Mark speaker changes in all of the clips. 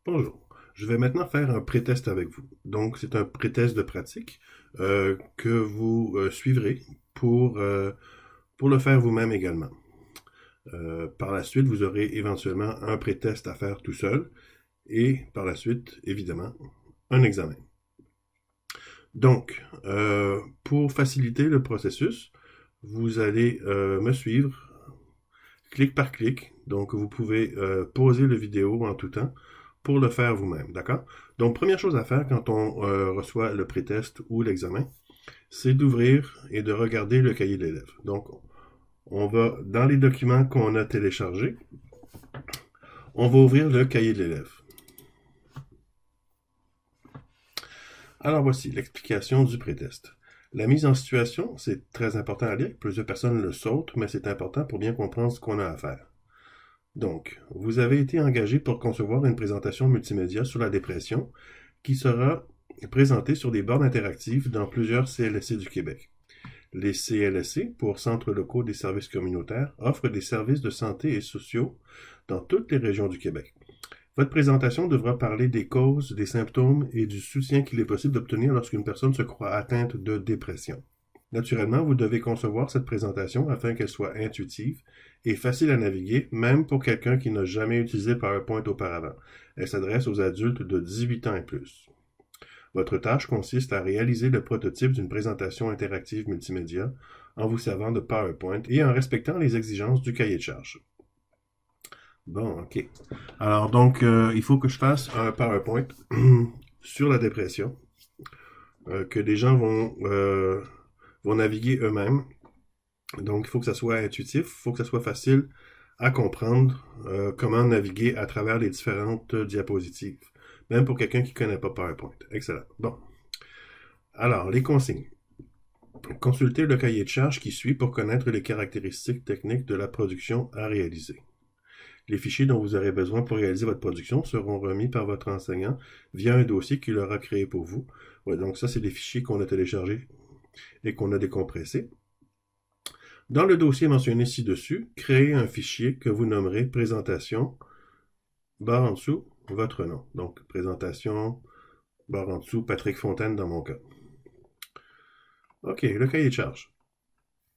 Speaker 1: Bonjour. Je vais maintenant faire un pré-test avec vous. Donc, c'est un pré-test de pratique que vous suivrez pour le faire vous-même également. Par la suite, vous aurez éventuellement un pré-test à faire tout seul et par la suite, évidemment, un examen. Donc, pour faciliter le processus, vous allez me suivre clic par clic. Donc, vous pouvez pauser la vidéo en tout temps pour le faire vous-même, d'accord? Donc, première chose à faire quand on reçoit le pré-test ou l'examen, c'est d'ouvrir et de regarder le cahier de l'élève. Donc, on va, dans les documents qu'on a téléchargés, on va ouvrir le cahier de l'élève. Alors, voici l'explication du pré-test. La mise en situation, c'est très important à lire. Plusieurs personnes le sautent, mais c'est important pour bien comprendre ce qu'on a à faire. Donc, vous avez été engagé pour concevoir une présentation multimédia sur la dépression qui sera présentée sur des bornes interactives dans plusieurs CLSC du Québec. Les CLSC, pour Centres locaux des services communautaires, offrent des services de santé et sociaux dans toutes les régions du Québec. Votre présentation devra parler des causes, des symptômes et du soutien qu'il est possible d'obtenir lorsqu'une personne se croit atteinte de dépression. Naturellement, vous devez concevoir cette présentation afin qu'elle soit intuitive et facile à naviguer, même pour quelqu'un qui n'a jamais utilisé PowerPoint auparavant. Elle s'adresse aux adultes de 18 ans et plus. Votre tâche consiste à réaliser le prototype d'une présentation interactive multimédia en vous servant de PowerPoint et en respectant les exigences du cahier de charge. Bon, ok. Alors donc, il faut que je fasse un PowerPoint sur la dépression, que les gens vont naviguer eux-mêmes. Donc, il faut que ça soit intuitif, il faut que ça soit facile à comprendre comment naviguer à travers les différentes diapositives, même pour quelqu'un qui ne connaît pas PowerPoint. Excellent. Bon. Alors, les consignes. Consultez le cahier de charge qui suit pour connaître les caractéristiques techniques de la production à réaliser. Les fichiers dont vous aurez besoin pour réaliser votre production seront remis par votre enseignant via un dossier qu'il aura créé pour vous. Ouais, donc ça, c'est des fichiers qu'on a téléchargés et qu'on a décompressés. Dans le dossier mentionné ci-dessus, créez un fichier que vous nommerez présentation, barre en dessous, votre nom. Donc, présentation, barre en dessous, Patrick Fontaine dans mon cas. OK, le cahier de charge.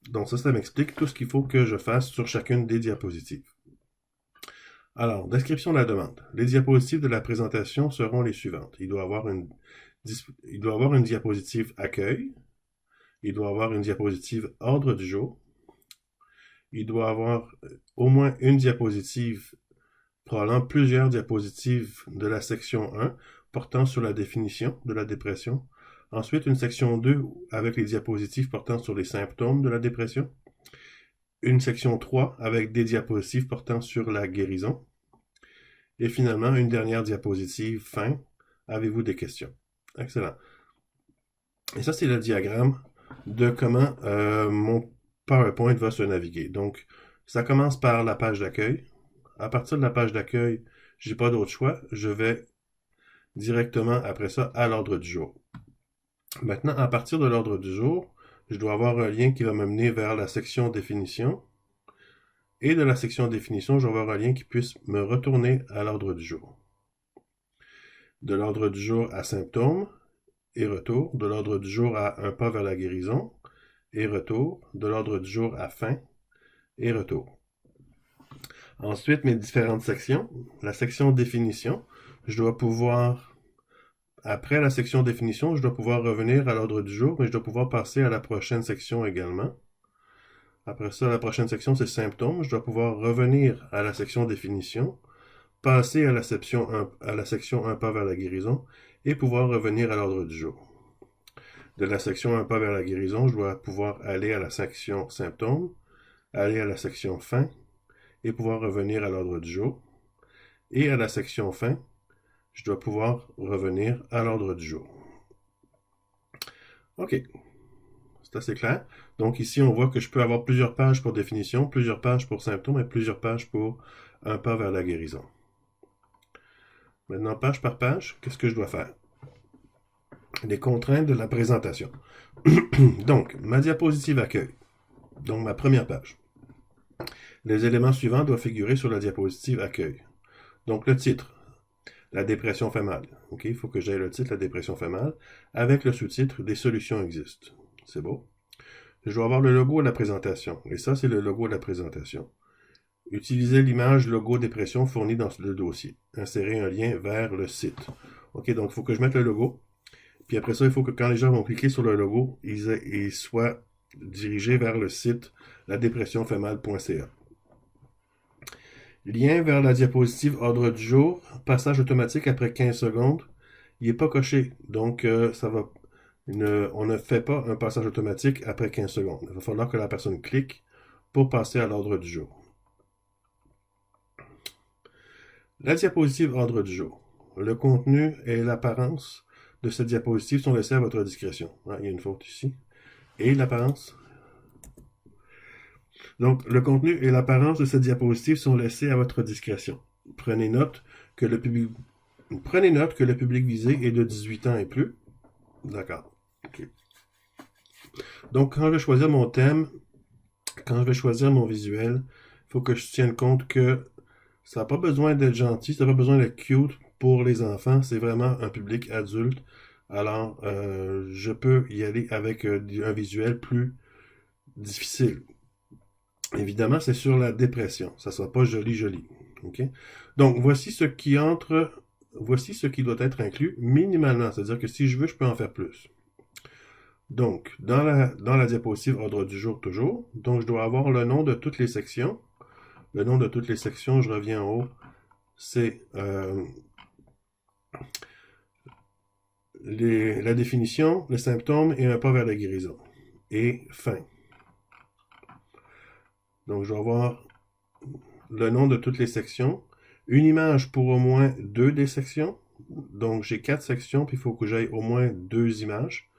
Speaker 1: Donc ça m'explique tout ce qu'il faut que je fasse sur chacune des diapositives. Alors, description de la demande. Les diapositives de la présentation seront les suivantes. Il doit avoir une diapositive accueil. Il doit avoir une diapositive ordre du jour. Il doit avoir au moins une diapositive, probablement plusieurs diapositives de la section 1 portant sur la définition de la dépression. Ensuite, une section 2 avec les diapositives portant sur les symptômes de la dépression. Une section 3 avec des diapositives portant sur la guérison. Et finalement, une dernière diapositive fin. Avez-vous des questions? Excellent. Et ça, c'est le diagramme de comment mon PowerPoint va se naviguer. Donc, ça commence par la page d'accueil. À partir de la page d'accueil, j'ai pas d'autre choix. Je vais directement après ça à l'ordre du jour. Maintenant, à partir de l'ordre du jour, je dois avoir un lien qui va me mener vers la section définition. Et de la section définition, je vais avoir un lien qui puisse me retourner à l'ordre du jour. De l'ordre du jour à symptômes et retour. De l'ordre du jour à un pas vers la guérison et retour. De l'ordre du jour à fin et retour. Ensuite, mes différentes sections. La section définition, je dois pouvoir, après la section définition, je dois pouvoir revenir à l'ordre du jour, mais je dois pouvoir passer à la prochaine section également. Après ça, la prochaine section, c'est symptômes. Je dois pouvoir revenir à la section définition, passer à la section 1 pas vers la guérison et pouvoir revenir à l'ordre du jour. De la section 1 pas vers la guérison, je dois pouvoir aller à la section symptômes, aller à la section fin et pouvoir revenir à l'ordre du jour. Et à la section fin, je dois pouvoir revenir à l'ordre du jour. OK, c'est assez clair. Donc ici, on voit que je peux avoir plusieurs pages pour définition, plusieurs pages pour symptômes et plusieurs pages pour un pas vers la guérison. Maintenant, page par page, qu'est-ce que je dois faire? Les contraintes de la présentation. Donc, ma diapositive accueil. Donc, ma première page. Les éléments suivants doivent figurer sur la diapositive accueil. Donc, le titre. La dépression fait mal. OK? Il faut que j'aille le titre, la dépression fait mal, avec le sous-titre, des solutions existent. C'est beau. Je dois avoir le logo de la présentation. Et ça, c'est le logo de la présentation. Utilisez l'image logo dépression fournie dans le dossier. Insérer un lien vers le site. OK, donc il faut que je mette le logo. Puis après ça, il faut que quand les gens vont cliquer sur le logo, ils soient dirigés vers le site ladépressionfaitmal.ca. Lien vers la diapositive ordre du jour, passage automatique après 15 secondes. Il n'est pas coché, donc on ne fait pas un passage automatique après 15 secondes. Il va falloir que la personne clique pour passer à l'ordre du jour. La diapositive ordre du jour. Le contenu et l'apparence de cette diapositive sont laissés à votre discrétion. Ah, il y a une faute ici. Et l'apparence. Donc, le contenu et l'apparence de cette diapositive sont laissés à votre discrétion. Prenez note que le public visé est de 18 ans et plus. D'accord. Okay. Donc, quand je vais choisir mon thème, quand je vais choisir mon visuel, il faut que je tienne compte que ça n'a pas besoin d'être gentil, ça n'a pas besoin d'être cute pour les enfants. C'est vraiment un public adulte. Alors, je peux y aller avec un visuel plus difficile. Évidemment, c'est sur la dépression. Ça ne sera pas joli. Okay? Donc, voici ce qui doit être inclus minimalement. C'est-à-dire que si je veux, je peux en faire plus. Donc, dans la diapositive ordre du jour toujours, donc je dois avoir le nom de toutes les sections. Le nom de toutes les sections, je reviens en haut, c'est la définition, le symptôme et un pas vers la guérison. Et fin. Donc, je dois avoir le nom de toutes les sections, une image pour au moins 2 des sections. Donc, j'ai 4 sections, puis il faut que j'aille au moins 2 images.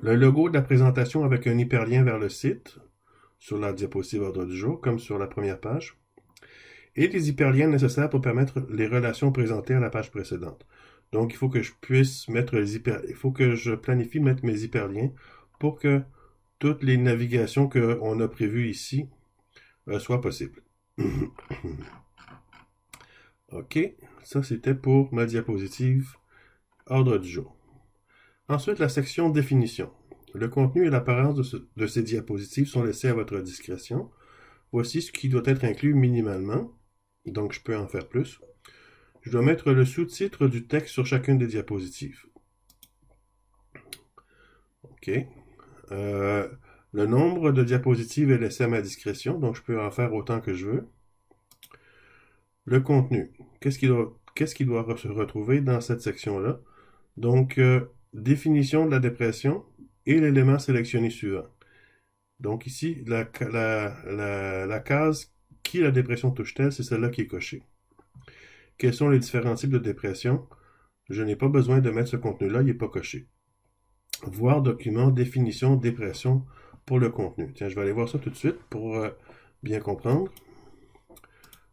Speaker 1: Le logo de la présentation avec un hyperlien vers le site sur la diapositive ordre du jour, comme sur la première page. Et les hyperliens nécessaires pour permettre les relations présentées à la page précédente. Donc, il faut que je puisse mettre il faut que je planifie mettre mes hyperliens pour que toutes les navigations qu'on a prévues ici soient possibles. OK, ça c'était pour ma diapositive ordre du jour. Ensuite, la section définition. Le contenu et l'apparence de ces diapositives sont laissés à votre discrétion. Voici ce qui doit être inclus minimalement. Donc, je peux en faire plus. Je dois mettre le sous-titre du texte sur chacune des diapositives. OK. Le nombre de diapositives est laissé à ma discrétion, donc je peux en faire autant que je veux. Le contenu. Qu'est-ce qui doit se retrouver dans cette section-là? Donc, définition de la dépression et l'élément sélectionné suivant. Donc ici, la case « Qui la dépression touche-t-elle ?» c'est celle-là qui est cochée. Quels sont les différents types de dépression? Je n'ai pas besoin de mettre ce contenu-là, il n'est pas coché. Voir document, définition, dépression pour le contenu. Tiens, je vais aller voir ça tout de suite pour bien comprendre.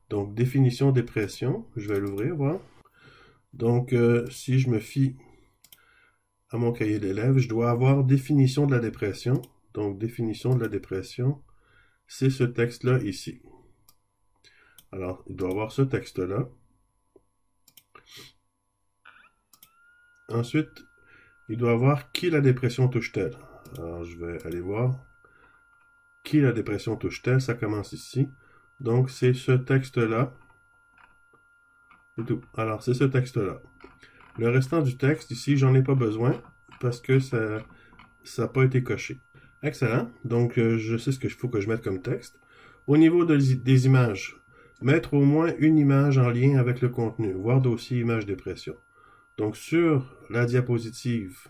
Speaker 1: Donc, définition, dépression, je vais l'ouvrir, voir. Donc, si je me fie à mon cahier d'élèves, je dois avoir définition de la dépression. Donc, définition de la dépression, c'est ce texte-là ici. Alors, il doit avoir ce texte-là. Ensuite, il doit avoir qui la dépression touche-t-elle. Alors, je vais aller voir qui la dépression touche-t-elle. Ça commence ici. Donc, c'est ce texte-là. C'est tout. Alors, c'est ce texte-là. Le restant du texte, ici, j'en ai pas besoin parce que ça n'a pas été coché. Excellent. Donc, je sais ce qu'il faut que je mette comme texte. Au niveau des images, mettre au moins une image en lien avec le contenu, voir dossier image dépression. Donc, sur la diapositive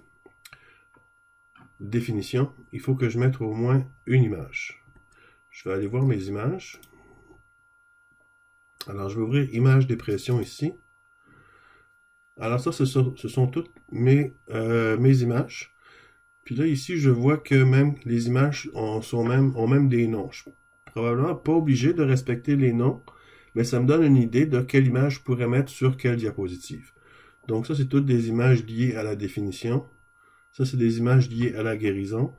Speaker 1: définition, il faut que je mette au moins une image. Je vais aller voir mes images. Alors, je vais ouvrir image dépression ici. Alors ça, ce sont toutes mes images. Puis là, ici, je vois que même les images ont même des noms. Je suis probablement pas obligé de respecter les noms, mais ça me donne une idée de quelle image je pourrais mettre sur quelle diapositive. Donc ça, c'est toutes des images liées à la définition. Ça, c'est des images liées à la guérison.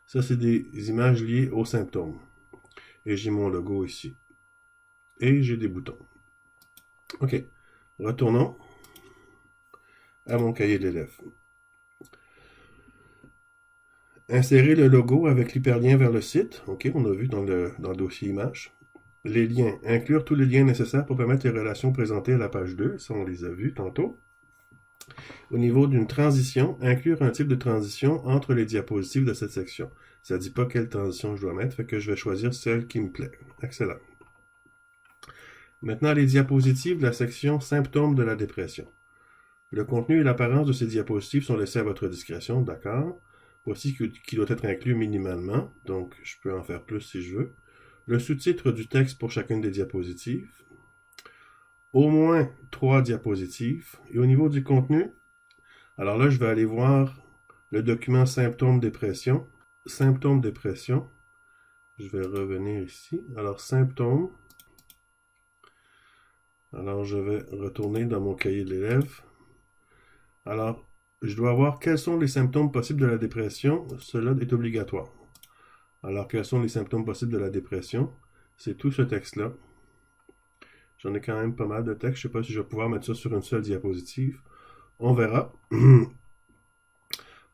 Speaker 1: Ça, c'est des images liées aux symptômes. Et j'ai mon logo ici. Et j'ai des boutons. OK. Retournons à mon cahier de l'élève. Insérer le logo avec l'hyperlien vers le site. OK, on a vu dans le dossier image. Les liens. Inclure tous les liens nécessaires pour permettre les relations présentées à la page 2. Ça, on les a vus tantôt. Au niveau d'une transition, inclure un type de transition entre les diapositives de cette section. Ça ne dit pas quelle transition je dois mettre, fait que je vais choisir celle qui me plaît. Excellent. Maintenant, les diapositives de la section symptômes de la dépression. Le contenu et l'apparence de ces diapositives sont laissés à votre discrétion, d'accord. Voici qui doit être inclus minimalement, donc je peux en faire plus si je veux. Le sous-titre du texte pour chacune des diapositives. Au moins 3 diapositives. Et au niveau du contenu, alors là, je vais aller voir le document symptômes dépression. Symptômes dépression. Je vais revenir ici. Alors, symptômes. Alors, je vais retourner dans mon cahier de l'élève. Alors, je dois voir quels sont les symptômes possibles de la dépression. Cela est obligatoire. Alors, quels sont les symptômes possibles de la dépression? C'est tout ce texte-là. J'en ai quand même pas mal de texte. Je ne sais pas si je vais pouvoir mettre ça sur une seule diapositive. On verra.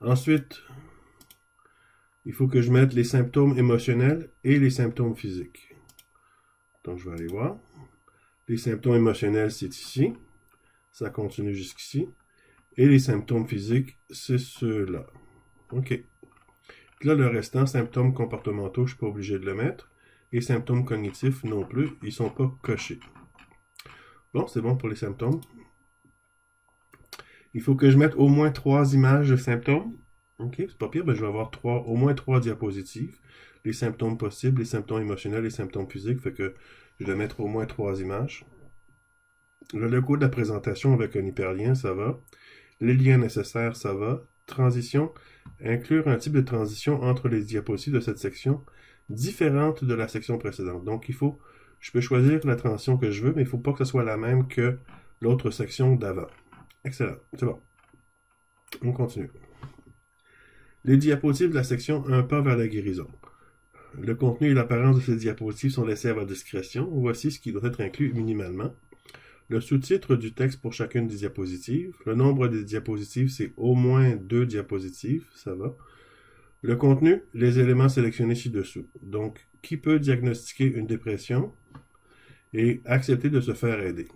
Speaker 1: Ensuite, il faut que je mette les symptômes émotionnels et les symptômes physiques. Donc, je vais aller voir. Les symptômes émotionnels, c'est ici. Ça continue jusqu'ici. Et les symptômes physiques, c'est ceux-là. OK. Là, le restant, symptômes comportementaux, je ne suis pas obligé de le mettre. Et symptômes cognitifs non plus, ils ne sont pas cochés. Bon, c'est bon pour les symptômes. Il faut que je mette au moins 3 images de symptômes. OK, c'est pas pire, ben je vais avoir au moins 3 diapositives. Les symptômes possibles, les symptômes émotionnels, les symptômes physiques, fait que je vais mettre au moins 3 images. Le logo de la présentation avec un hyperlien, ça va. Les liens nécessaires, ça va. Transition, inclure un type de transition entre les diapositives de cette section différente de la section précédente. Donc, je peux choisir la transition que je veux, mais il ne faut pas que ce soit la même que l'autre section d'avant. Excellent, c'est bon. On continue. Les diapositives de la section Un pas vers la guérison. Le contenu et l'apparence de ces diapositives sont laissés à votre discrétion. Voici ce qui doit être inclus minimalement. Le sous-titre du texte pour chacune des diapositives. Le nombre des diapositives, c'est au moins 2 diapositives, ça va. Le contenu, les éléments sélectionnés ci-dessous. Donc, qui peut diagnostiquer une dépression et accepter de se faire aider.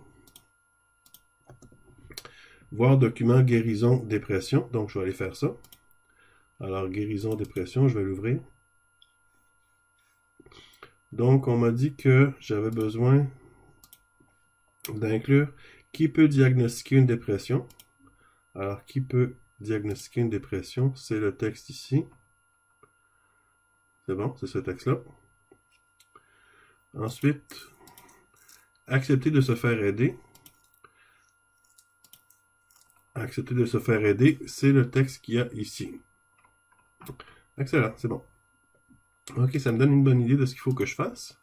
Speaker 1: Voir document guérison dépression. Donc, je vais aller faire ça. Alors, guérison dépression, je vais l'ouvrir. Donc, on m'a dit que j'avais besoin d'inclure qui peut diagnostiquer une dépression. Alors, qui peut diagnostiquer une dépression? C'est le texte ici. C'est bon, c'est ce texte-là. Ensuite, accepter de se faire aider. Accepter de se faire aider, c'est le texte qu'il y a ici. Excellent, c'est bon. OK, ça me donne une bonne idée de ce qu'il faut que je fasse.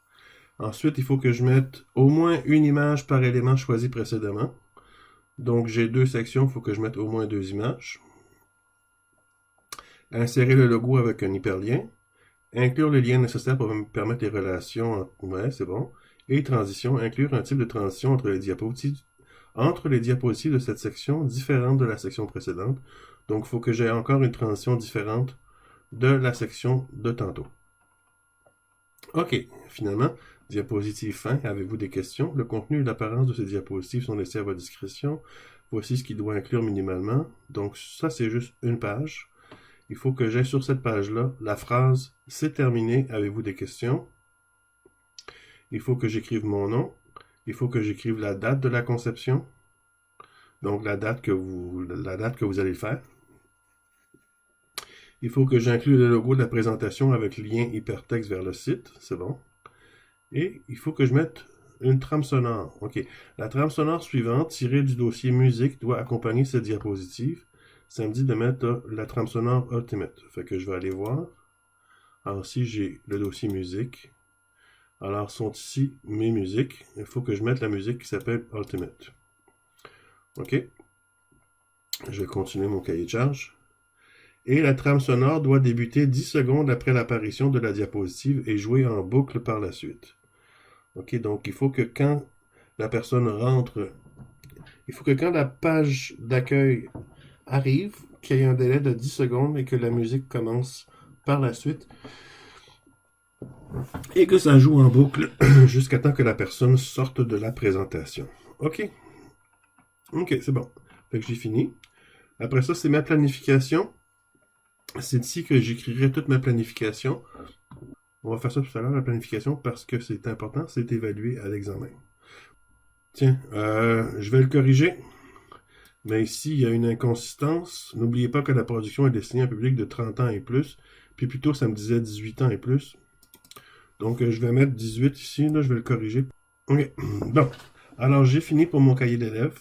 Speaker 1: Ensuite, il faut que je mette au moins une image par élément choisi précédemment. Donc, j'ai 2 sections, il faut que je mette au moins 2 images. Insérer le logo avec un hyperlien. Inclure les liens nécessaires pour me permettre les relations. Ouais, c'est bon. Et transition. Inclure un type de transition entre les diapositives de cette section différente de la section précédente. Donc, il faut que j'aie encore une transition différente de la section de tantôt. OK, finalement, diapositive fin. Avez-vous des questions? Le contenu et l'apparence de ces diapositives sont laissés à votre discrétion. Voici ce qu'il doit inclure minimalement. Donc, ça, c'est juste une page. Il faut que j'aie sur cette page-là la phrase « C'est terminé, avez-vous des questions ?» Il faut que j'écrive mon nom. Il faut que j'écrive la date de la conception. Donc, la date que vous allez faire. Il faut que j'inclue le logo de la présentation avec lien hypertexte vers le site. C'est bon. Et il faut que je mette une trame sonore. OK. La trame sonore suivante, tirée du dossier musique, doit accompagner cette diapositive. Ça me dit de mettre la trame sonore Ultimate. Fait que je vais aller voir. Alors ici, j'ai le dossier musique. Alors, sont ici mes musiques. Il faut que je mette la musique qui s'appelle Ultimate. OK. Je vais continuer mon cahier de charge. Et la trame sonore doit débuter 10 secondes après l'apparition de la diapositive et jouer en boucle par la suite. OK, donc il faut que quand la personne rentre, il faut que quand la page d'accueil arrive, qu'il y ait un délai de 10 secondes et que la musique commence par la suite et que ça joue en boucle jusqu'à temps que la personne sorte de la présentation. OK. OK, c'est bon. Fait que j'ai fini. Après ça, c'est ma planification. C'est ici que j'écrirai toute ma planification. On va faire ça tout à l'heure, la planification, parce que c'est important, c'est évalué à l'examen. Tiens, je vais le corriger. Mais ici, il y a une inconsistance. N'oubliez pas que la production est destinée à un public de 30 ans et plus. Puis plutôt, ça me disait 18 ans et plus. Donc, je vais mettre 18 ici. Là, je vais le corriger. OK. Bon. Alors, j'ai fini pour mon cahier d'élèves.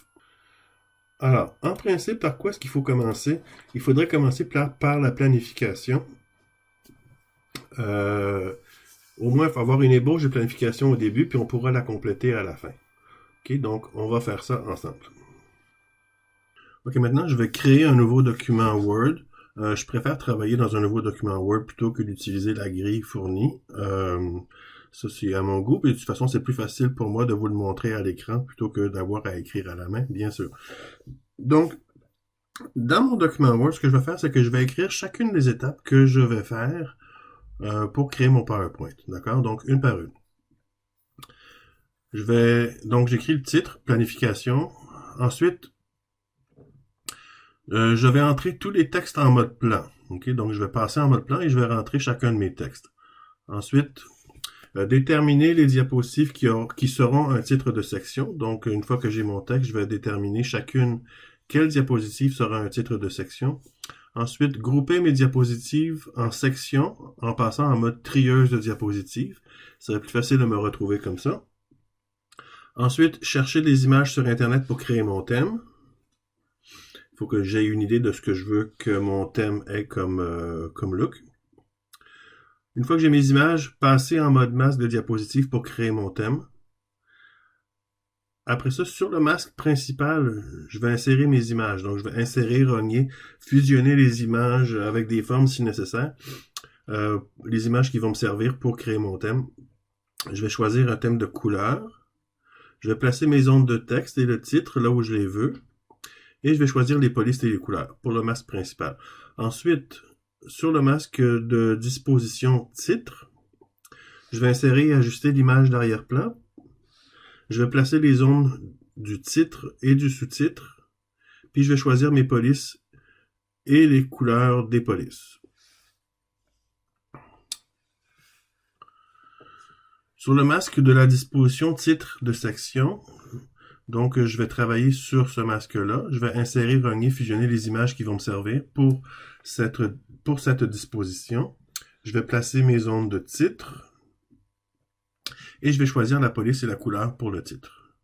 Speaker 1: Alors, en principe, par quoi est-ce qu'il faut commencer? Il faudrait commencer par la planification. Au moins, il faut avoir une ébauche de planification au début, puis on pourra la compléter à la fin. OK, donc on va faire ça ensemble. OK, maintenant, je vais créer un nouveau document Word. Je préfère travailler dans un nouveau document Word plutôt que d'utiliser la grille fournie. Ça, c'est à mon goût. Et de toute façon, c'est plus facile pour moi de vous le montrer à l'écran plutôt que d'avoir à écrire à la main, bien sûr. Donc, dans mon document Word, ce que je vais faire, c'est que je vais écrire chacune des étapes que je vais faire pour créer mon PowerPoint. D'accord? Donc, une par une. Donc, j'écris le titre, planification. Ensuite, je vais entrer tous les textes en mode plan. Okay? Donc, je vais passer en mode plan et je vais rentrer chacun de mes textes. Ensuite, déterminer les diapositives qui seront un titre de section. Donc, une fois que j'ai mon texte, je vais déterminer chacune quelle diapositive sera un titre de section. Ensuite, grouper mes diapositives en sections en passant en mode trieuse de diapositives. Ce serait plus facile de me retrouver comme ça. Ensuite, chercher des images sur Internet pour créer mon thème. Il faut que j'aie une idée de ce que je veux que mon thème ait comme look. Une fois que j'ai mes images, passer en mode masque de diapositive pour créer mon thème. Après ça, sur le masque principal, je vais insérer mes images. Donc, je vais insérer, rogner, fusionner les images avec des formes si nécessaire. Les images qui vont me servir pour créer mon thème. Je vais choisir un thème de couleur. Je vais placer mes ondes de texte et le titre là où je les veux. Et je vais choisir les polices et les couleurs pour le masque principal. Ensuite, sur le masque de disposition titre, je vais insérer et ajuster l'image d'arrière-plan. Je vais placer les ondes du titre et du sous-titre. Puis je vais choisir mes polices et les couleurs des polices. Sur le masque de la disposition titre de section, donc je vais travailler sur ce masque-là. Je vais insérer, rogner, fusionner les images qui vont me servir pour cette disposition. Je vais placer mes ondes de titre. Et je vais choisir la police et la couleur pour le titre.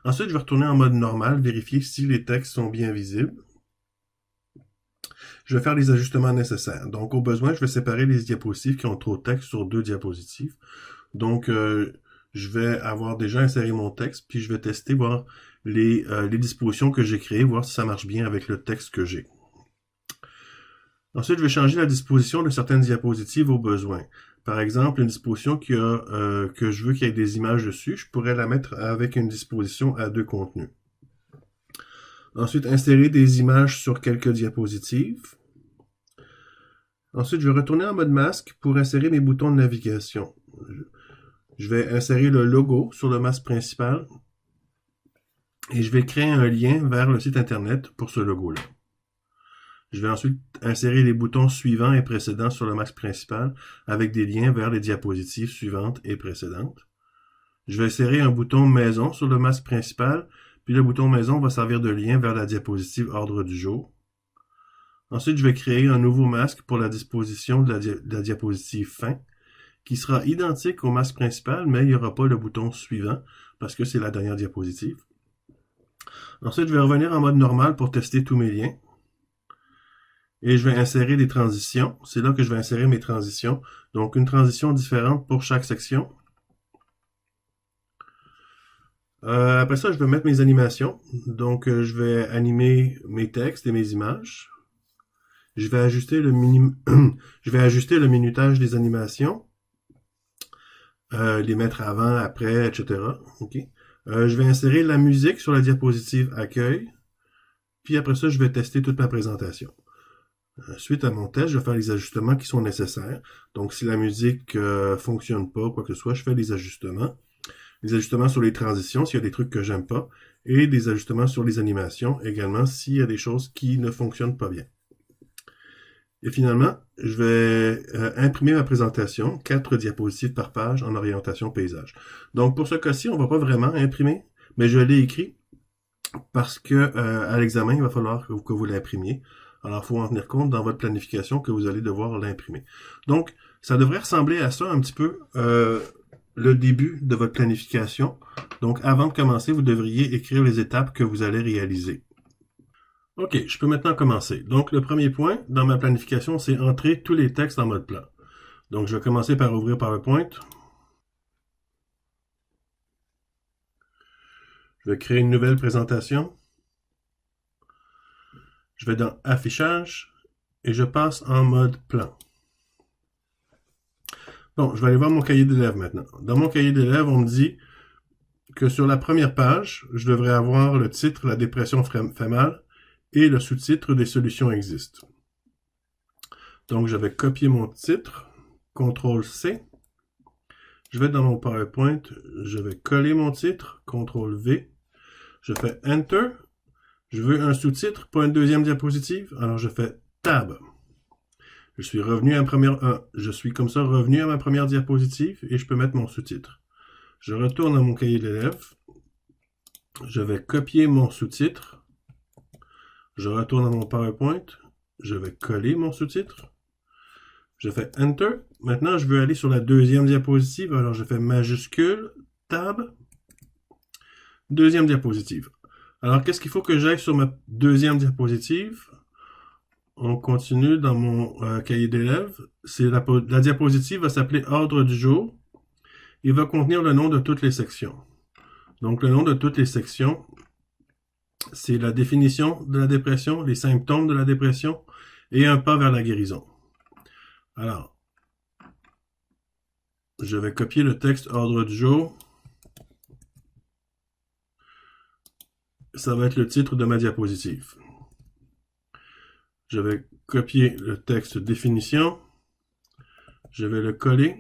Speaker 1: Ensuite, je vais retourner en mode normal, vérifier si les textes sont bien visibles. Je vais faire les ajustements nécessaires. Donc, au besoin, je vais séparer les diapositives qui ont trop de texte sur 2 diapositives. Donc, je vais avoir déjà inséré mon texte, puis je vais tester, voir les dispositions que j'ai créées, voir si ça marche bien avec le texte que j'ai. Ensuite, je vais changer la disposition de certaines diapositives au besoin. Par exemple, une disposition que je veux qu'il y ait des images dessus, je pourrais la mettre avec une disposition à 2 contenus. Ensuite, insérer des images sur quelques diapositives. Ensuite, je vais retourner en mode masque pour insérer mes boutons de navigation. Je vais insérer le logo sur le masque principal et je vais créer un lien vers le site internet pour ce logo-là. Je vais ensuite insérer les boutons suivants et précédents sur le masque principal avec des liens vers les diapositives suivantes et précédentes. Je vais insérer un bouton maison sur le masque principal, puis le bouton maison va servir de lien vers la diapositive ordre du jour. Ensuite, je vais créer un nouveau masque pour la disposition de la diapositive fin, qui sera identique au masque principal, mais il n'y aura pas le bouton suivant, parce que c'est la dernière diapositive. Ensuite, je vais revenir en mode normal pour tester tous mes liens. Et je vais insérer des transitions. C'est là que je vais insérer mes transitions. Donc, une transition différente pour chaque section. Après ça, je vais mettre mes animations. Donc, je vais animer mes textes et mes images. Je vais ajuster le minutage des animations. Les mettre avant, après, etc. Okay. Je vais insérer la musique sur la diapositive accueil. Puis après ça, je vais tester toute ma présentation. Suite à mon test, je vais faire les ajustements qui sont nécessaires. Donc, si la musique ne fonctionne pas, quoi que ce soit, je fais des ajustements. Des ajustements sur les transitions, s'il y a des trucs que j'aime pas. Et des ajustements sur les animations également, s'il y a des choses qui ne fonctionnent pas bien. Et finalement, je vais imprimer ma présentation, 4 diapositives par page en orientation paysage. Donc, pour ce cas-ci, on ne va pas vraiment imprimer, mais je l'ai écrit parce que à l'examen, il va falloir que vous l'imprimiez. Alors, il faut en tenir compte dans votre planification que vous allez devoir l'imprimer. Donc, ça devrait ressembler à ça un petit peu le début de votre planification. Donc, avant de commencer, vous devriez écrire les étapes que vous allez réaliser. OK, je peux maintenant commencer. Donc, le premier point dans ma planification, c'est entrer tous les textes en mode plan. Donc, je vais commencer par ouvrir PowerPoint. Je vais créer une nouvelle présentation. Je vais dans Affichage et je passe en mode plan. Bon, je vais aller voir mon cahier d'élèves maintenant. Dans mon cahier d'élèves, on me dit que sur la première page, je devrais avoir le titre « La dépression fait mal » et le sous-titre « Des solutions existent ». Donc, je vais copier mon titre, CTRL-C. Je vais dans mon PowerPoint, je vais coller mon titre, CTRL-V. Je fais Enter. Je veux un sous-titre, pas une deuxième diapositive, alors je fais Tab. Je suis comme ça revenu à ma première diapositive et je peux mettre mon sous-titre. Je retourne à mon cahier d'élèves. Je vais copier mon sous-titre. Je retourne à mon PowerPoint. Je vais coller mon sous-titre. Je fais Enter. Maintenant, je veux aller sur la deuxième diapositive. Alors, je fais majuscule, Tab, deuxième diapositive. Alors, qu'est-ce qu'il faut que j'aille sur ma deuxième diapositive? On continue dans mon cahier d'élèves. La diapositive va s'appeler Ordre du jour. Il va contenir le nom de toutes les sections. Donc, le nom de toutes les sections, c'est la définition de la dépression, les symptômes de la dépression et un pas vers la guérison. Alors, je vais copier le texte Ordre du jour. Ça va être le titre de ma diapositive. Je vais copier le texte définition. Je vais le coller.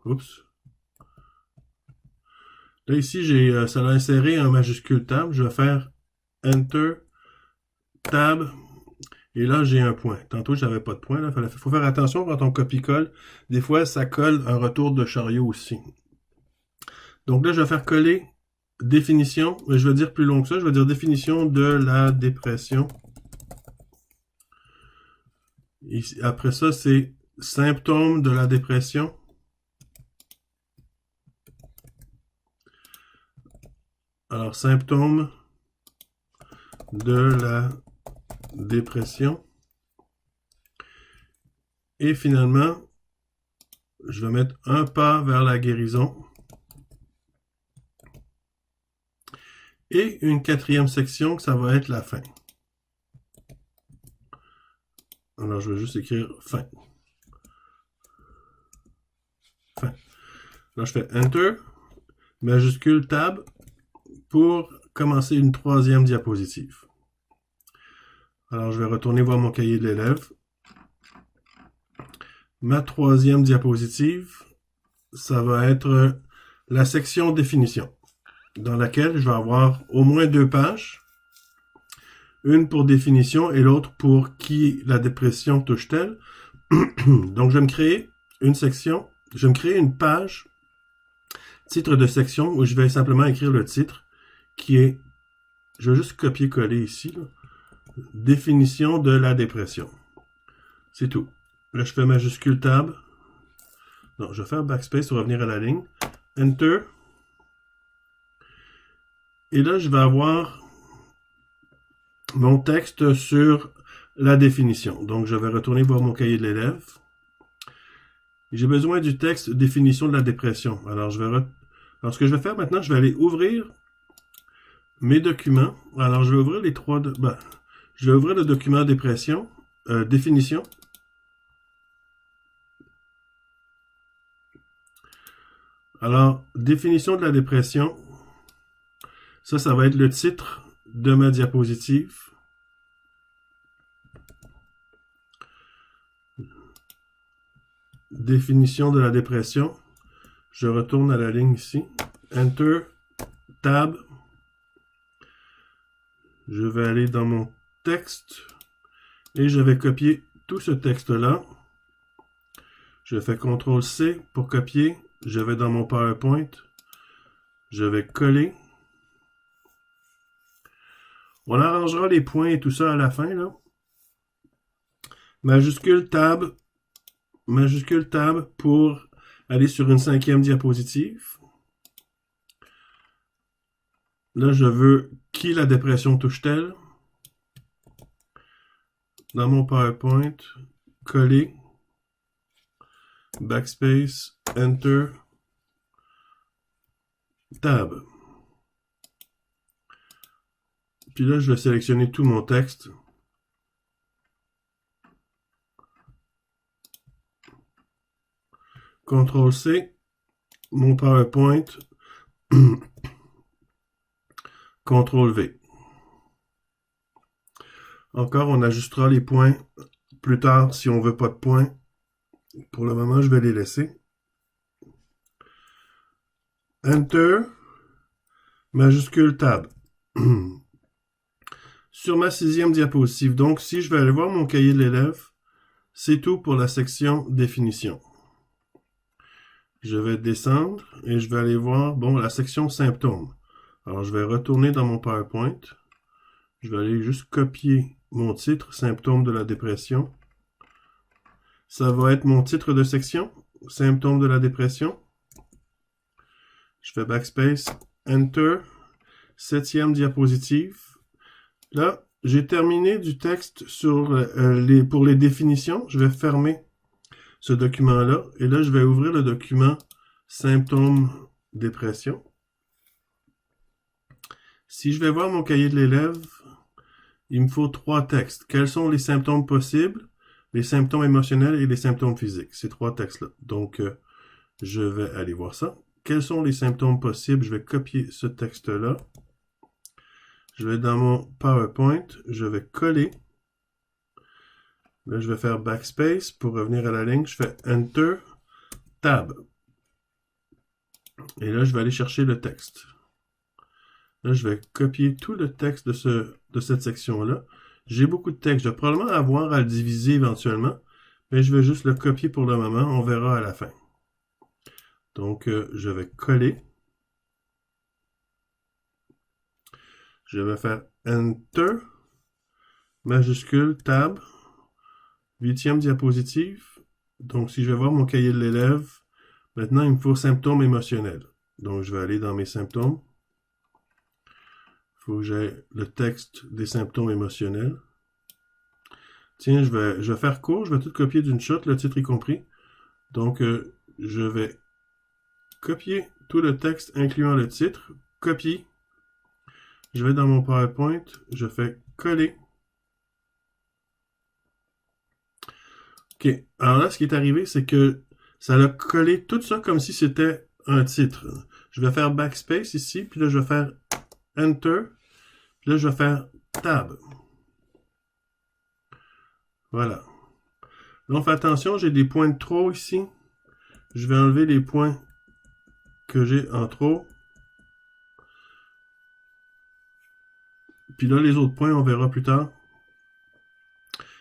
Speaker 1: Oups. Là, ici, ça l'a inséré en majuscule Tab. Je vais faire Enter, Tab, et là, j'ai un point. Tantôt, j'avais pas de point. Il faut faire attention quand on copie-colle. Des fois, ça colle un retour de chariot aussi. Donc là, je vais faire coller définition. Je vais dire plus long que ça. Je vais dire définition de la dépression. Ici, après ça, c'est symptômes de la dépression. Alors, symptômes de la dépression. Et finalement, je vais mettre un pas vers la guérison. Et une quatrième section, ça va être la fin. Alors, je vais juste écrire fin. Fin. Là, je fais Enter, majuscule Tab, pour commencer une troisième diapositive. Alors, je vais retourner voir mon cahier de l'élève. Ma troisième diapositive, ça va être la section définition, dans laquelle je vais avoir au moins 2 pages. Une pour définition et l'autre pour qui la dépression touche-t-elle. Donc, je vais me créer une section, je vais me créer une page, titre de section, où je vais simplement écrire le titre, qui est, je vais juste copier-coller ici, là, définition de la dépression. C'est tout. Là, je fais majuscule Tab. Non, je vais faire backspace pour revenir à la ligne. Enter. Et là, je vais avoir mon texte sur la définition. Donc, je vais retourner voir mon cahier de l'élève. J'ai besoin du texte définition de la dépression. Alors, alors, ce que je vais faire maintenant, je vais aller ouvrir mes documents. Alors, je vais ouvrir les 3... je vais ouvrir le document dépression, définition. Alors, définition de la dépression. Ça va être le titre de ma diapositive. Définition de la dépression. Je retourne à la ligne ici. Enter, Tab. Je vais aller dans mon texte et je vais copier tout ce texte-là. Je fais CTRL-C pour copier. Je vais dans mon PowerPoint. Je vais coller. On arrangera les points et tout ça à la fin, là. Majuscule Tab pour aller sur une 5e diapositive. Là, je veux qui la dépression touche-t-elle. Dans mon PowerPoint, coller, backspace, enter, tab. Puis là, je vais sélectionner tout mon texte. CTRL-C, mon PowerPoint, CTRL-V. Encore, on ajustera les points plus tard si on veut pas de points. Pour le moment, je vais les laisser. Enter, majuscule Tab. Sur ma 6e diapositive, donc si je vais aller voir mon cahier de l'élève, c'est tout pour la section définition. Je vais descendre et je vais aller voir, bon, la section symptômes. Alors, je vais retourner dans mon PowerPoint. Je vais aller juste copier mon titre, symptômes de la dépression. Ça va être mon titre de section, symptômes de la dépression. Je fais backspace, enter, 7e diapositive. Là, j'ai terminé du texte sur pour les définitions. Je vais fermer ce document-là. Et là, je vais ouvrir le document symptômes dépression. Si je vais voir mon cahier de l'élève, il me faut 3 textes. Quels sont les symptômes possibles, les symptômes émotionnels et les symptômes physiques? Ces 3 textes-là. Donc, je vais aller voir ça. Quels sont les symptômes possibles? Je vais copier ce texte-là. Je vais dans mon PowerPoint. Je vais coller. Là, je vais faire backspace pour revenir à la ligne. Je fais Enter, Tab. Et là, je vais aller chercher le texte. Là, je vais copier tout le texte de cette section-là. J'ai beaucoup de texte. Je vais probablement avoir à le diviser éventuellement, mais je vais juste le copier pour le moment. On verra à la fin. Donc, je vais coller. Je vais faire Enter, majuscule, Tab, 8e diapositive. Donc, si je vais voir mon cahier de l'élève, maintenant, il me faut symptômes émotionnels. Donc, je vais aller dans mes symptômes. Il faut que j'aie le texte des symptômes émotionnels. Tiens, je vais faire court, je vais tout copier d'une shot, le titre y compris. Donc, je vais copier tout le texte incluant le titre, copier. Je vais dans mon PowerPoint, je fais coller. OK, alors là, ce qui est arrivé, c'est que ça a collé tout ça comme si c'était un titre. Je vais faire backspace ici, puis là, je vais faire Enter, puis là, je vais faire Tab. Voilà. Donc, fais attention, j'ai des points de trop ici. Je vais enlever les points que j'ai en trop. Puis là, les autres points, on verra plus tard.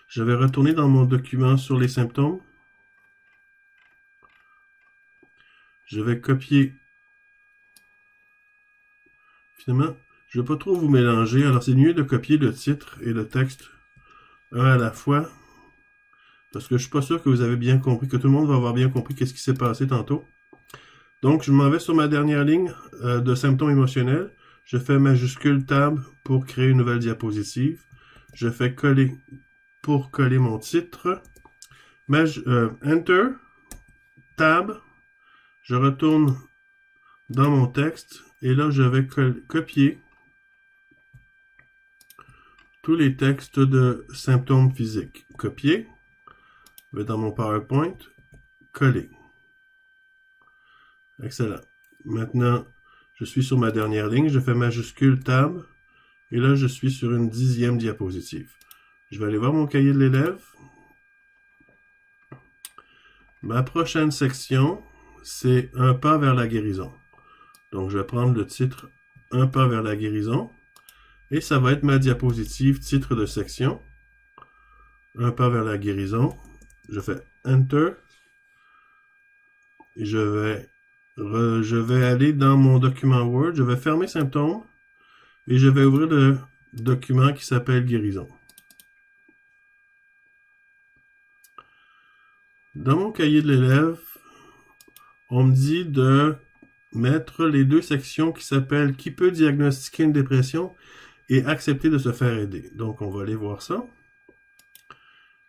Speaker 1: Je vais retourner dans mon document sur les symptômes. Je vais copier. Finalement, je ne vais pas trop vous mélanger. Alors, c'est mieux de copier le titre et le texte un à la fois. Parce que je ne suis pas sûr que vous avez bien compris, que tout le monde va avoir bien compris qu'est-ce qui s'est passé tantôt. Donc, je m'en vais sur ma dernière ligne de symptômes émotionnels. Je fais majuscule Tab pour créer une nouvelle diapositive. Je fais coller pour coller mon titre. Enter, Tab. Je retourne dans mon texte et là, je vais copier tous les textes de symptômes physiques. Copier. Je vais dans mon PowerPoint. Coller. Excellent. Maintenant, Je suis sur ma dernière ligne, je fais majuscule Tab, et là, je suis sur une 10e diapositive. Je vais aller voir mon cahier de l'élève. Ma prochaine section, c'est Un pas vers la guérison. Donc, je vais prendre le titre Un pas vers la guérison, et ça va être ma diapositive titre de section. Un pas vers la guérison. Je fais Enter. Et je vais aller dans mon document Word. Je vais fermer symptômes. Et je vais ouvrir le document qui s'appelle guérison. Dans mon cahier de l'élève, on me dit de mettre les deux sections qui s'appellent Qui peut diagnostiquer une dépression et accepter de se faire aider. Donc, on va aller voir ça.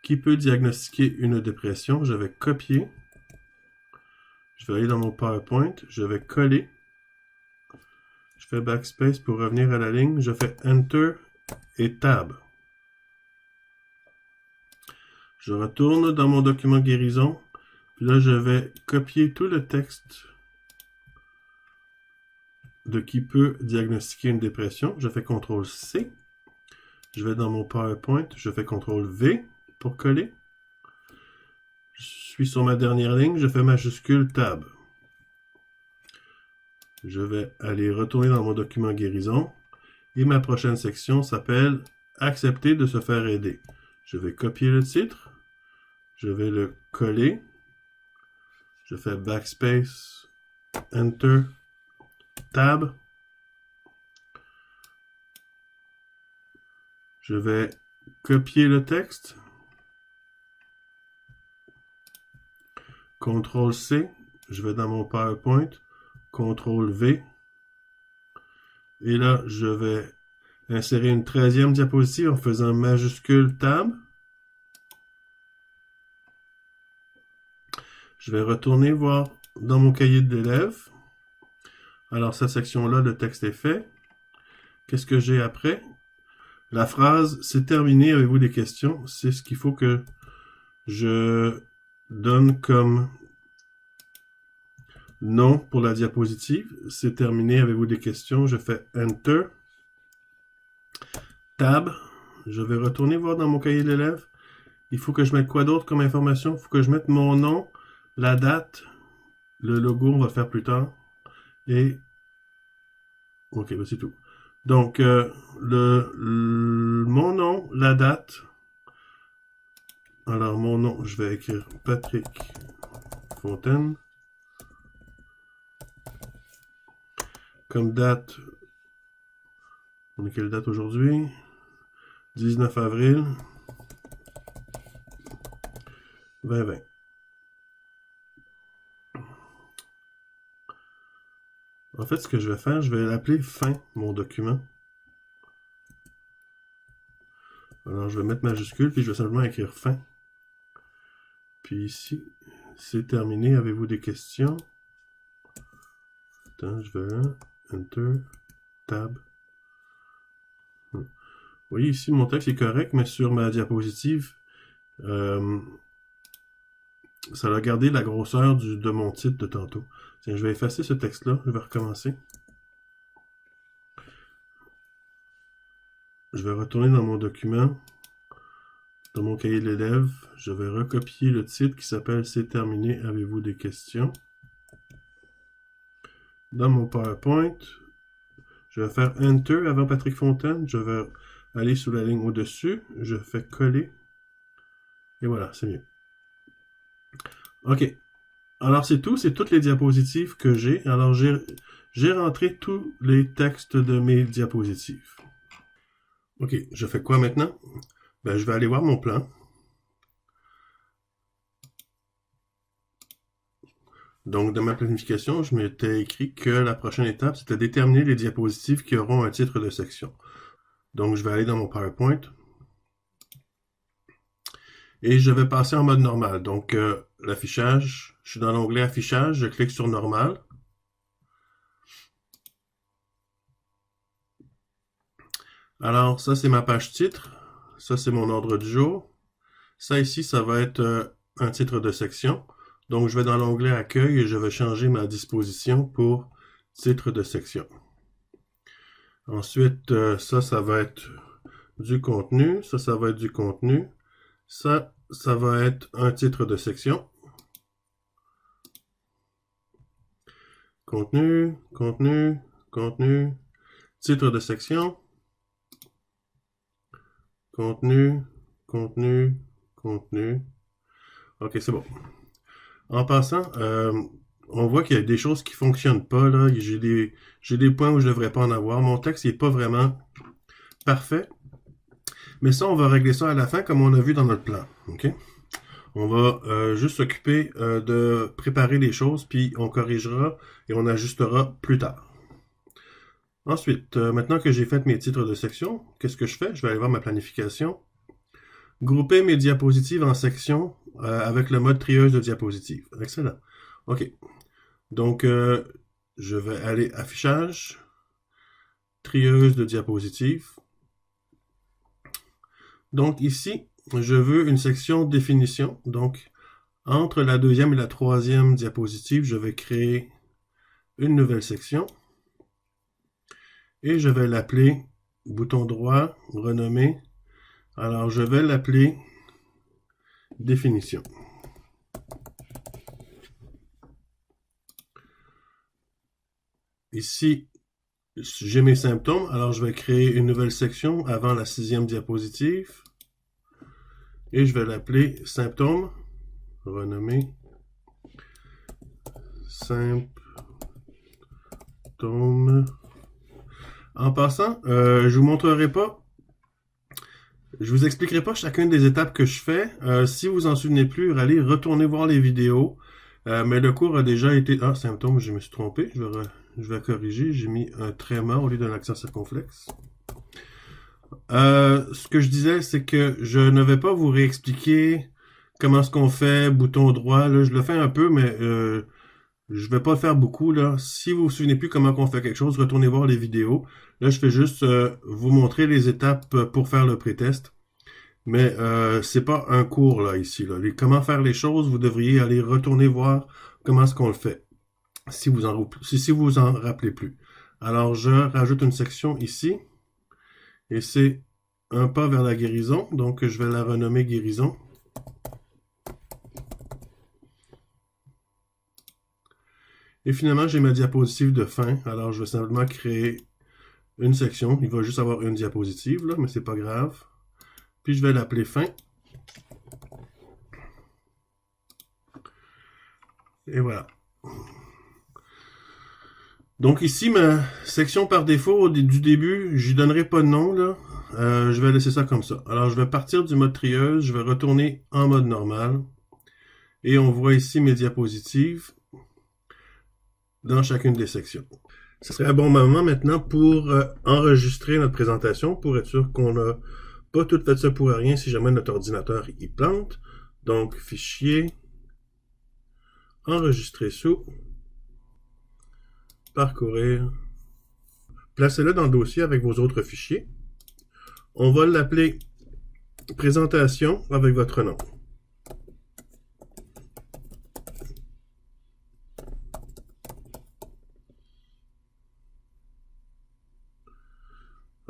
Speaker 1: Qui peut diagnostiquer une dépression? Je vais copier. Je vais aller dans mon PowerPoint. Je vais coller. Je fais Backspace pour revenir à la ligne. Je fais Enter et Tab. Je retourne dans mon document guérison. Puis là, je vais copier tout le texte de qui peut diagnostiquer une dépression. Je fais CTRL-C. Je vais dans mon PowerPoint. Je fais CTRL-V pour coller. Je suis sur ma dernière ligne. Je fais majuscule Tab. Je vais aller retourner dans mon document guérison. Et ma prochaine section s'appelle Accepter de se faire aider. Je vais copier le titre. Je vais le coller. Je fais Backspace, Enter, Tab. Je vais copier le texte. CTRL-C. Je vais dans mon PowerPoint. CTRL-V. Et là, je vais insérer une 13e diapositive en faisant majuscule Tab. Je vais retourner voir dans mon cahier de l'élève. Alors, cette section-là, le texte est fait. Qu'est-ce que j'ai après? La phrase « C'est terminé, avez-vous des questions ?» C'est ce qu'il faut que je donne comme nom pour la diapositive. « C'est terminé, avez-vous des questions ?» Je fais Enter. Tab. Je vais retourner voir dans mon cahier de l'élève. Il faut que je mette quoi d'autre comme information? Il faut que je mette mon nom, la date, le logo, on va le faire plus tard. Et ok, ben c'est tout. Donc, mon nom, la date. Alors, mon nom, je vais écrire Patrick Fontaine. Comme date, on est quelle date aujourd'hui? 19 avril 2020. En fait, ce que je vais faire, je vais l'appeler fin, mon document. Alors, je vais mettre majuscule, puis je vais simplement écrire fin. Puis ici, c'est terminé. Avez-vous des questions? Attends, je vais là. Enter, Tab. Vous voyez ici, mon texte est correct, mais sur ma diapositive, ça a gardé la grosseur de mon titre de tantôt. Tiens, je vais effacer ce texte-là. Je vais recommencer. Je vais retourner dans mon document, dans mon cahier de l'élève. Je vais recopier le titre qui s'appelle « C'est terminé, avez-vous des questions ?» Dans mon PowerPoint, je vais faire Enter avant Patrick Fontaine. Je vais aller sur la ligne au-dessus. Je fais coller. Et voilà, c'est mieux. OK. Alors, c'est tout. C'est toutes les diapositives que j'ai. Alors, j'ai rentré tous les textes de mes diapositives. OK. Je fais quoi maintenant? Ben, je vais aller voir mon plan. Donc, dans ma planification, je m'étais écrit que la prochaine étape, c'était déterminer les diapositives qui auront un titre de section. Donc, je vais aller dans mon PowerPoint. Et je vais passer en mode normal. Donc, l'affichage, je suis dans l'onglet affichage, je clique sur normal. Alors, ça, c'est ma page titre. Ça, c'est mon ordre du jour. Ça, ici, ça va être un titre de section. Donc, je vais dans l'onglet accueil et je vais changer ma disposition pour titre de section. Ensuite, ça va être du contenu. Ça va être du contenu. Ça va être un titre de section. Contenu, contenu, contenu, titre de section. Contenu, contenu, contenu. Ok, c'est bon. En passant, on voit qu'il y a des choses qui ne fonctionnent pas, là. J'ai des points où je ne devrais pas en avoir. Mon texte n'est pas vraiment parfait. Mais ça, on va régler ça à la fin, comme on a vu dans notre plan. OK? On va juste s'occuper de préparer les choses, puis on corrigera et on ajustera plus tard. Ensuite, maintenant que j'ai fait mes titres de section, qu'est-ce que je fais? Je vais aller voir ma planification. Grouper mes diapositives en sections avec le mode trieuse de diapositives. Excellent. OK. Donc, je vais aller affichage, trieuse de diapositives. Donc ici, je veux une section définition. Donc, entre la deuxième et la troisième diapositive, je vais créer une nouvelle section. Et je vais l'appeler bouton droit, renommer. Alors, je vais l'appeler définition. Ici, j'ai mes symptômes. Alors, je vais créer une nouvelle section avant la 6e diapositive. Et je vais l'appeler symptômes. Renommer. Symptômes. En passant, je vous montrerai pas, je vous expliquerai pas chacune des étapes que je fais. Si vous en souvenez plus, allez retourner voir les vidéos. Mais le cours a déjà été... Ah, symptômes, je me suis trompé. Je vais corriger. J'ai mis un tréma au lieu d'un accent circonflexe. Ce que je disais, c'est que je ne vais pas vous réexpliquer comment est-ce qu'on fait, bouton droit. Là, je le fais un peu, mais je vais pas le faire beaucoup. Là. Si vous vous souvenez plus comment on fait quelque chose, retournez voir les vidéos. Là, je fais juste vous montrer les étapes pour faire le pré-test. Mais c'est pas un cours là ici. Là. Comment faire les choses, vous devriez aller retourner voir comment est-ce qu'on le fait. Si vous en rappelez plus. Alors, je rajoute une section ici. Et c'est un pas vers la guérison. Donc, je vais la renommer guérison. Et finalement, j'ai ma diapositive de fin. Alors, je vais simplement créer une section. Il va juste avoir une diapositive, là, mais c'est pas grave. Puis, je vais l'appeler fin. Et voilà. Donc ici, ma section par défaut du début, je lui donnerai pas de nom, là. Je vais laisser ça comme ça. Alors, je vais partir du mode trieuse. Je vais retourner en mode normal. Et on voit ici mes diapositives dans chacune des sections. Ce serait un bon moment maintenant pour enregistrer notre présentation pour être sûr qu'on n'a pas tout fait ça pour rien si jamais notre ordinateur y plante. Donc, fichier, enregistrer sous, parcourir, placez-le dans le dossier avec vos autres fichiers. On va l'appeler présentation avec votre nom.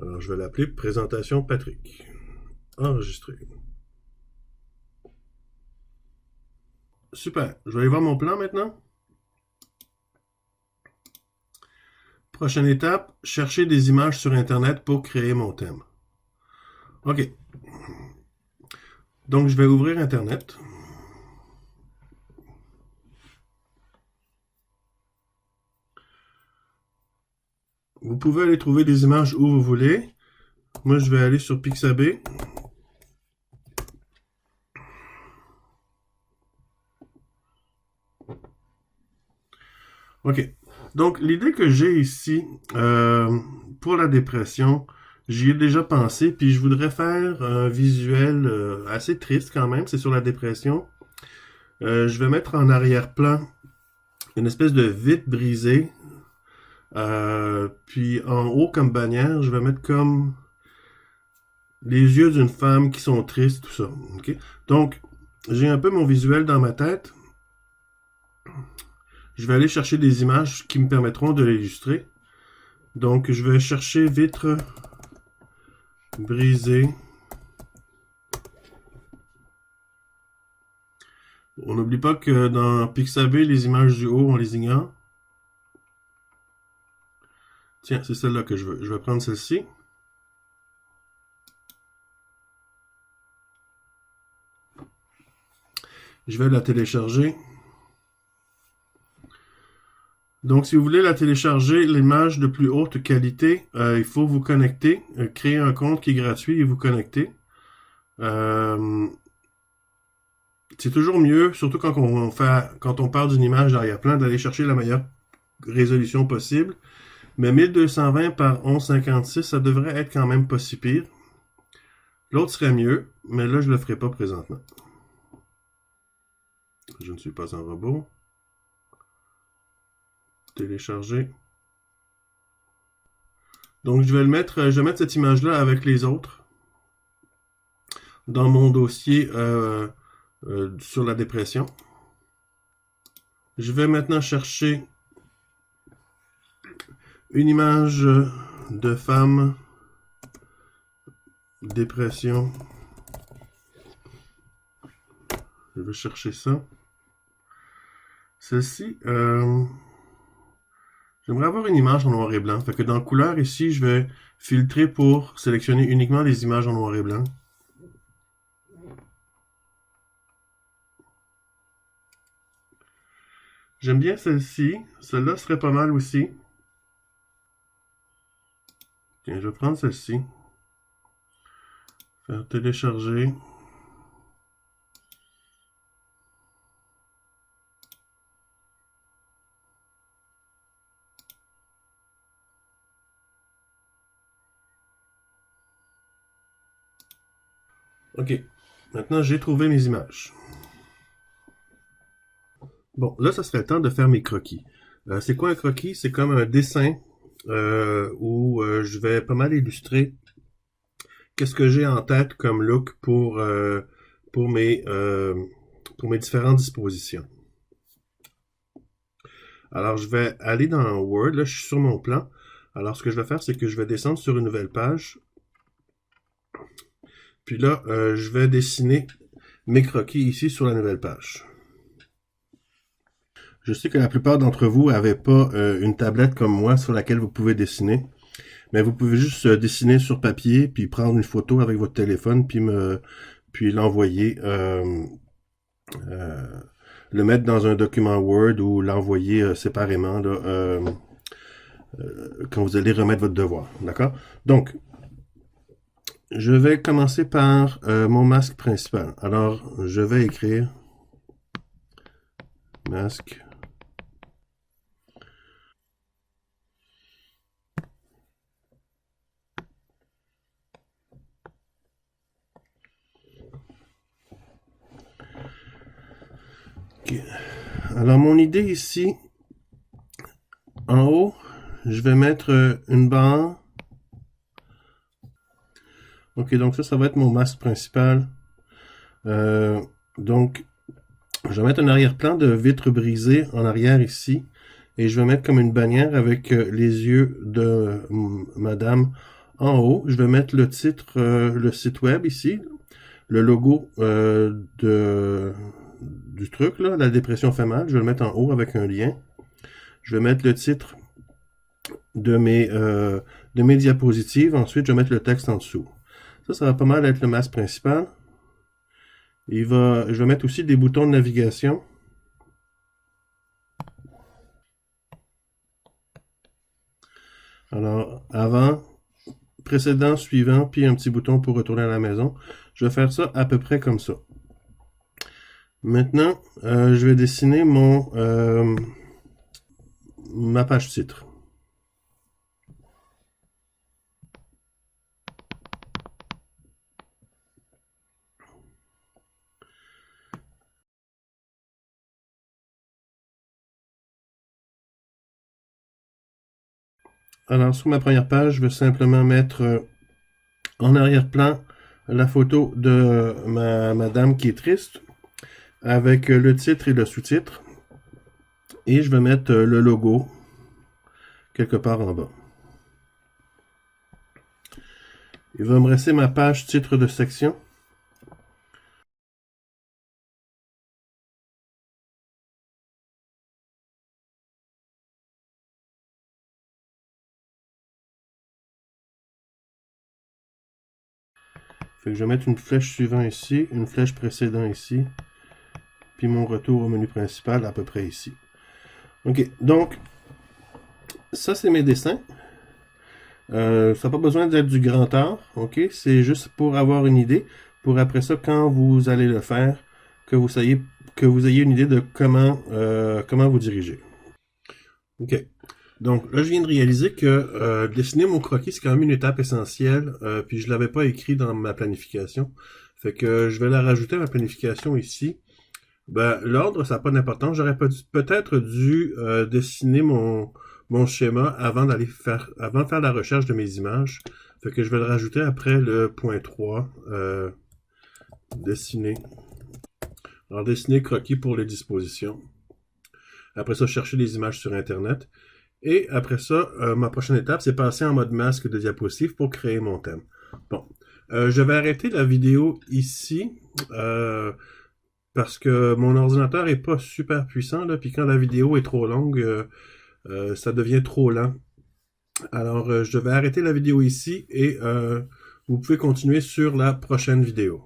Speaker 1: Alors, je vais l'appeler présentation Patrick. Enregistrer. Super. Je vais aller voir mon plan maintenant. Prochaine étape, chercher des images sur Internet pour créer mon thème. OK. Donc, je vais ouvrir Internet. Vous pouvez aller trouver des images où vous voulez. Moi, je vais aller sur Pixabay. OK. Donc, l'idée que j'ai ici, pour la dépression, j'y ai déjà pensé, puis je voudrais faire un visuel assez triste quand même, c'est sur la dépression. Je vais mettre en arrière-plan une espèce de vitre brisée, puis en haut comme bannière, je vais mettre comme les yeux d'une femme qui sont tristes, tout ça. Okay? Donc, j'ai un peu mon visuel dans ma tête. je vais aller chercher des images qui me permettront de l'illustrer. Donc, je vais chercher vitre brisée. On n'oublie pas que dans Pixabay, les images du haut, on les ignore. Tiens, c'est celle-là que je veux. Je vais prendre celle-ci. Je vais la télécharger. Donc, si vous voulez la télécharger, l'image de plus haute qualité, il faut vous connecter, créer un compte qui est gratuit et vous connecter. C'est toujours mieux, surtout quand on parle d'une image d'arrière-plan, d'aller chercher la meilleure résolution possible. Mais 1220 par 1156, ça devrait être quand même pas si pire. L'autre serait mieux, mais là, je le ferai pas présentement. Je ne suis pas un robot. Télécharger. Donc, je vais mettre cette image-là avec les autres dans mon dossier sur la dépression. Je vais maintenant chercher une image de femme, dépression. Je vais chercher ça. Celle-ci, j'aimerais avoir une image en noir et blanc. Fait que dans couleur, ici, je vais filtrer pour sélectionner uniquement les images en noir et blanc. J'aime bien celle-ci. Celle-là serait pas mal aussi. Tiens, je vais prendre celle-ci. Faire télécharger. OK. Maintenant, j'ai trouvé mes images. Bon, là, ça serait le temps de faire mes croquis. C'est quoi un croquis? C'est comme un dessin où je vais pas mal illustrer qu'est-ce que j'ai en tête comme look pour mes différentes dispositions. Alors, je vais aller dans Word. Là, je suis sur mon plan. Alors, ce que je vais faire, c'est que je vais descendre sur une nouvelle page. Puis là, je vais dessiner mes croquis ici sur la nouvelle page. Je sais que la plupart d'entre vous n'avaient pas une tablette comme moi sur laquelle vous pouvez dessiner. Mais vous pouvez juste dessiner sur papier, puis prendre une photo avec votre téléphone, puis l'envoyer, le mettre dans un document Word ou l'envoyer séparément là, quand vous allez remettre votre devoir. D'accord? Donc, je vais commencer par mon masque principal. Alors, je vais écrire masque. Okay. Alors, mon idée ici, en haut, je vais mettre une barre. Ok, donc ça va être mon masque principal. Donc, je vais mettre un arrière-plan de vitre brisée en arrière ici. Et je vais mettre comme une bannière avec les yeux de madame en haut. Je vais mettre le titre, le site web ici. Le logo du truc, là, la dépression fait mal. Je vais le mettre en haut avec un lien. Je vais mettre le titre de mes diapositives. Ensuite, je vais mettre le texte en dessous. Ça va pas mal être le masque principal. Je vais mettre aussi des boutons de navigation. Alors, avant, précédent, suivant, puis un petit bouton pour retourner à la maison. Je vais faire ça à peu près comme ça. Maintenant, je vais dessiner ma page titre. Alors, sur ma première page, je vais simplement mettre en arrière-plan la photo de madame qui est triste, avec le titre et le sous-titre. Et je vais mettre le logo quelque part en bas. Il va me rester ma page titre de section. Fait que je vais mettre une flèche suivante ici, une flèche précédente ici, puis mon retour au menu principal à peu près ici. Ok, donc ça c'est mes dessins. Ça n'a pas besoin d'être du grand art, ok? C'est juste pour avoir une idée, pour après ça, quand vous allez le faire, que vous ayez une idée de comment vous diriger. Ok. Donc là, je viens de réaliser que dessiner mon croquis, c'est quand même une étape essentielle, puis je l'avais pas écrit dans ma planification. Fait que je vais la rajouter à ma planification ici. Ben, l'ordre, ça n'a pas d'importance. J'aurais peut-être dû dessiner mon schéma avant de faire la recherche de mes images. Fait que je vais le rajouter après le point 3. Dessiner. Alors, dessiner croquis pour les dispositions. Après ça, chercher les images sur Internet. Et après ça, ma prochaine étape, c'est passer en mode masque de diapositive pour créer mon thème. Bon. Je vais arrêter la vidéo ici. Parce que mon ordinateur est pas super puissant, là, puis quand la vidéo est trop longue, ça devient trop lent. Alors, je vais arrêter la vidéo ici et vous pouvez continuer sur la prochaine vidéo.